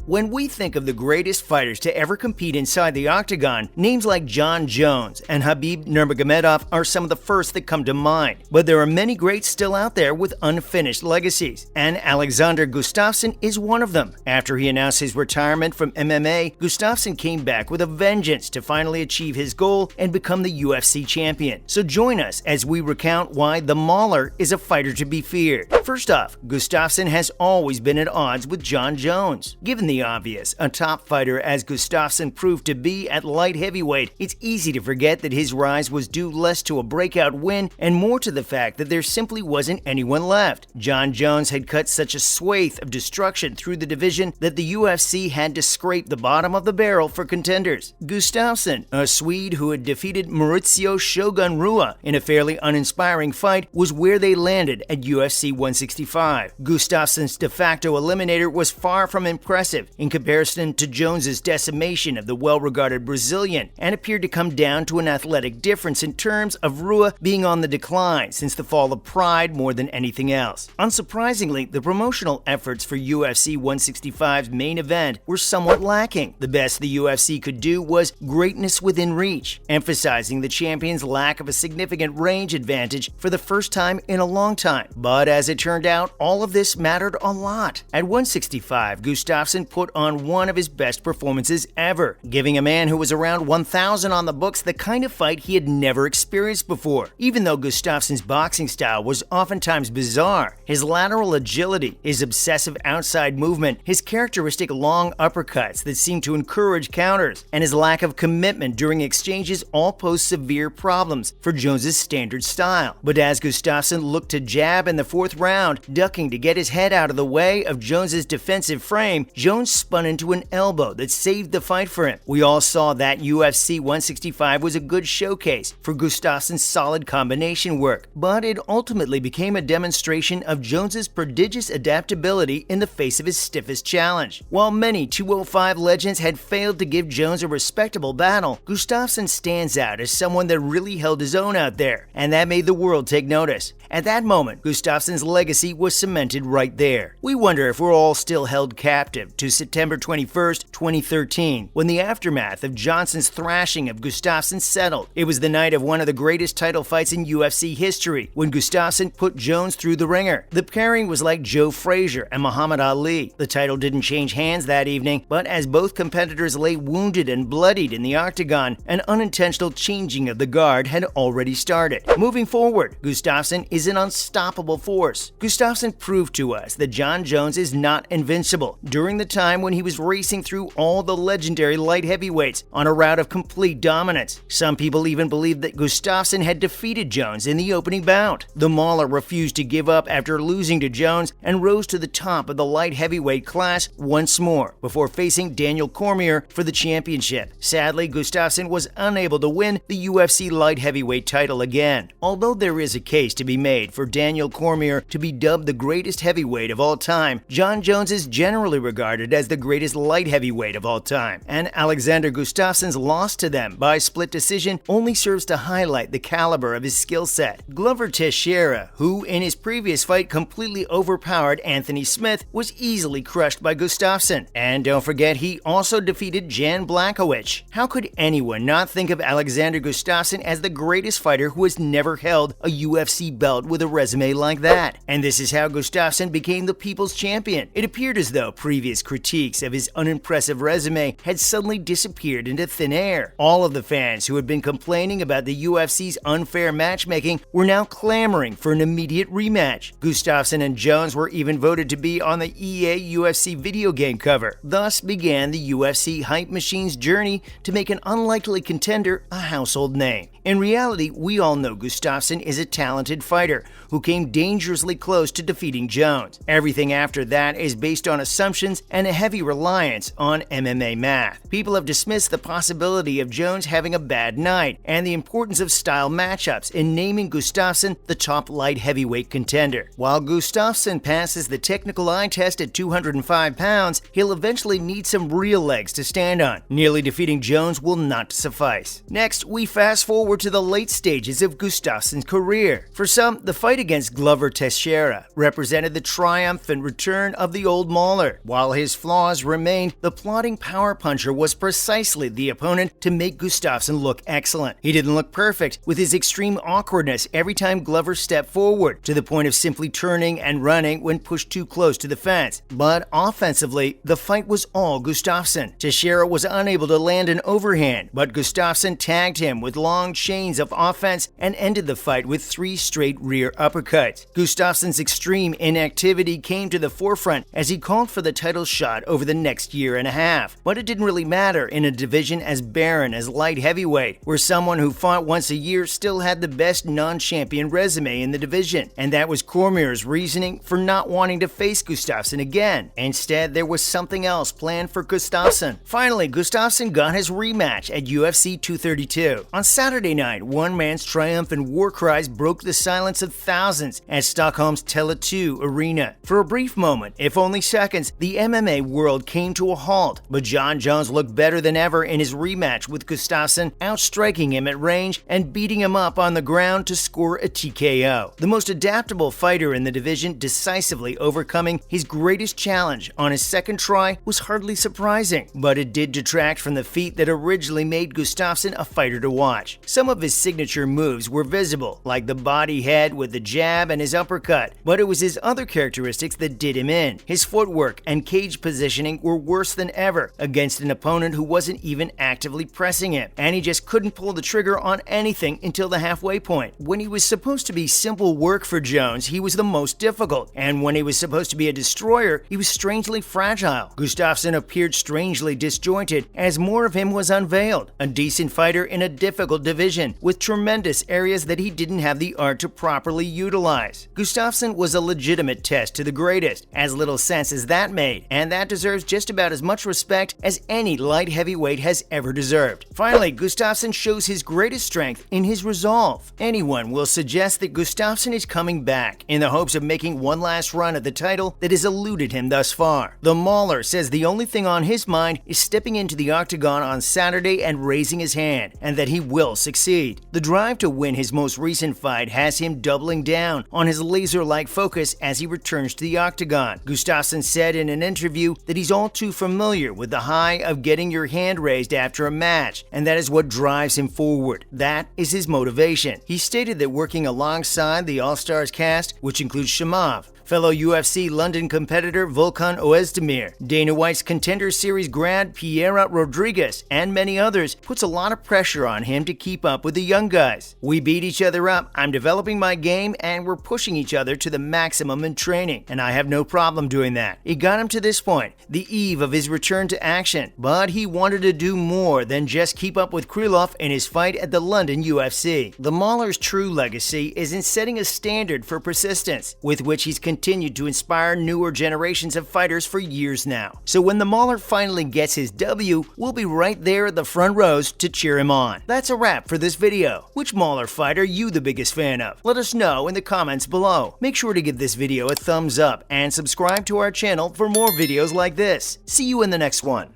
When we think of the greatest fighters to ever compete inside the Octagon, names like Jon Jones and Khabib Nurmagomedov are some of the first that come to mind. But there are many greats still out there with unfinished legacies, and Alexander Gustafsson is one of them. After he announced his retirement from MMA, Gustafsson came back with a vengeance to finally achieve his goal and become the UFC champion. So join us as we recount why the Mauler is a fighter to be feared. First off, Gustafsson has always been at odds with Jon Jones. Given the obvious, a top fighter as Gustafsson proved to be at light heavyweight, it's easy to forget that his rise was due less to a breakout win and more to the fact that there simply wasn't anyone left. Jon Jones had cut such a swathe of destruction through the division that the UFC had to scrape the bottom of the barrel for contenders. Gustafsson, a Swede who had defeated Mauricio Shogun Rua in a fairly uninspiring fight, was where they landed at UFC 165. Gustafsson's de facto eliminator was far from impressive in comparison to Jones's decimation of the well-regarded Brazilian, and appeared to come down to an athletic difference in terms of Rua being on the decline since the fall of Pride more than anything else. Unsurprisingly, the promotional efforts for UFC 165's main event were somewhat lacking. The best the UFC could do was greatness within reach, emphasizing the champion's lack of a significant range advantage for the first time in a long time. But as it turned out, all of this mattered a lot. At 165, Gustafsson put on one of his best performances ever, giving a man who was around 1,000 on the books the kind of fight he had never experienced before. Even though Gustafsson's boxing style was oftentimes bizarre, his lateral agility, his obsessive outside movement, his characteristic long uppercuts that seemed to encourage counters, and his lack of commitment during exchanges all posed severe problems for Jones's standard style. But as Gustafsson looked to jab in the fourth round, ducking to get his head out of the way of Jones's defensive frame, Jones spun into an elbow that saved the fight for him. We all saw that UFC 165 was a good showcase for Gustafsson's solid combination work, but it ultimately became a demonstration of Jones's prodigious adaptability in the face of his stiffest challenge. While many 205 legends had failed to give Jones a respectable battle, Gustafsson stands out as someone that really held his own out there, and that made the world take notice. At that moment, Gustafsson's legacy was cemented right there. We wonder if we're all still held captive to September 21st, 2013, when the aftermath of Johnson's thrashing of Gustafsson settled. It was the night of one of the greatest title fights in UFC history, when Gustafsson put Jones through the ringer. The pairing was like Joe Frazier and Muhammad Ali. The title didn't change hands that evening, but as both competitors lay wounded and bloodied in the Octagon, an unintentional changing of the guard had already started. Moving forward, Gustafsson is an unstoppable force. Gustafsson proved to us that Jon Jones is not invincible during the time when he was racing through all the legendary light heavyweights on a route of complete dominance. Some people even believed that Gustafsson had defeated Jones in the opening bout. The Mauler refused to give up after losing to Jones and rose to the top of the light heavyweight class once more before facing Daniel Cormier for the championship. Sadly, Gustafsson was unable to win the UFC light heavyweight title again. Although there is a case to be made for Daniel Cormier to be dubbed the greatest heavyweight of all time, Jon Jones is generally regarded as the greatest light heavyweight of all time, and Alexander Gustafsson's loss to them by split decision only serves to highlight the caliber of his skill set. Glover Teixeira, who in his previous fight completely overpowered Anthony Smith, was easily crushed by Gustafsson. And don't forget, he also defeated Jan Blachowicz. How could anyone not think of Alexander Gustafsson as the greatest fighter who has never held a UFC belt with a resume like that? And this is how Gustafsson became the people's champion. It appeared as though previous critiques of his unimpressive resume had suddenly disappeared into thin air. All of the fans who had been complaining about the UFC's unfair matchmaking were now clamoring for an immediate rematch. Gustafsson and Jones were even voted to be on the EA UFC video game cover. Thus began the UFC hype machine's journey to make an unlikely contender a household name. In reality, we all know Gustafsson is a talented fighter who came dangerously close to defeating Jones. Everything after that is based on assumptions and a heavy reliance on MMA math. People have dismissed the possibility of Jones having a bad night and the importance of style matchups in naming Gustafsson the top light heavyweight contender. While Gustafsson passes the technical eye test at 205 pounds, he'll eventually need some real legs to stand on. Nearly defeating Jones will not suffice. Next, we fast forward to the late stages of Gustafsson's career. For some, the fight against Glover Teixeira represented the triumphant return of the old Mauler, while his his flaws remained, the plodding power puncher was precisely the opponent to make Gustafsson look excellent. He didn't look perfect, with his extreme awkwardness every time Glover stepped forward, to the point of simply turning and running when pushed too close to the fence. But offensively, the fight was all Gustafsson. Teixeira was unable to land an overhand, but Gustafsson tagged him with long chains of offense and ended the fight with 3 straight rear uppercuts. Gustafsson's extreme inactivity came to the forefront as he called for the title shot over the next year and a half. But it didn't really matter in a division as barren as light heavyweight, where someone who fought once a year still had the best non-champion resume in the division, and that was Cormier's reasoning for not wanting to face Gustafsson again. Instead, there was something else planned for Gustafsson. Finally, Gustafsson got his rematch at UFC 232. On Saturday night, one man's triumphant war cries broke the silence of thousands at Stockholm's Tele2 Arena. For a brief moment, if only seconds, the MMA world came to a halt, but Jon Jones looked better than ever in his rematch with Gustafsson, outstriking him at range and beating him up on the ground to score a TKO. The most adaptable fighter in the division decisively overcoming his greatest challenge on his second try was hardly surprising, but it did detract from the feat that originally made Gustafsson a fighter to watch. Some of his signature moves were visible, like the body head with the jab and his uppercut, but it was his other characteristics that did him in. His footwork and cage positioning were worse than ever against an opponent who wasn't even actively pressing him, and he just couldn't pull the trigger on anything until the halfway point. When he was supposed to be simple work for Jones, he was the most difficult, and when he was supposed to be a destroyer, he was strangely fragile. Gustafsson appeared strangely disjointed as more of him was unveiled, a decent fighter in a difficult division, with tremendous areas that he didn't have the art to properly utilize. Gustafsson was a legitimate test to the greatest, as little sense as that made, and that deserves just about as much respect as any light heavyweight has ever deserved. Finally, Gustafsson shows his greatest strength in his resolve. Anyone will suggest that Gustafsson is coming back in the hopes of making one last run at the title that has eluded him thus far. The Mauler says the only thing on his mind is stepping into the Octagon on Saturday and raising his hand, and that he will succeed. The drive to win his most recent fight has him doubling down on his laser-like focus as he returns to the Octagon. Gustafsson said in an interview that he's all too familiar with the high of getting your hand raised after a match, and that is what drives him forward. That is his motivation. He stated that working alongside the All-Stars cast, which includes Shamov, fellow UFC London competitor Volkan Oezdemir, Dana White's Contender Series grad Piera Rodriguez, and many others, puts a lot of pressure on him to keep up with the young guys. We beat each other up, I'm developing my game, and we're pushing each other to the maximum in training, and I have no problem doing that. It got him to this point, the eve of his return to action, but he wanted to do more than just keep up with Krylov in his fight at the London UFC. The Mauler's true legacy is in setting a standard for persistence, with which he's continued to inspire newer generations of fighters for years now. So when the Mauler finally gets his W, we'll be right there at the front rows to cheer him on. That's a wrap for this video. Which Mauler fighter are you the biggest fan of? Let us know in the comments below. Make sure to give this video a thumbs up and subscribe to our channel for more videos like this. See you in the next one.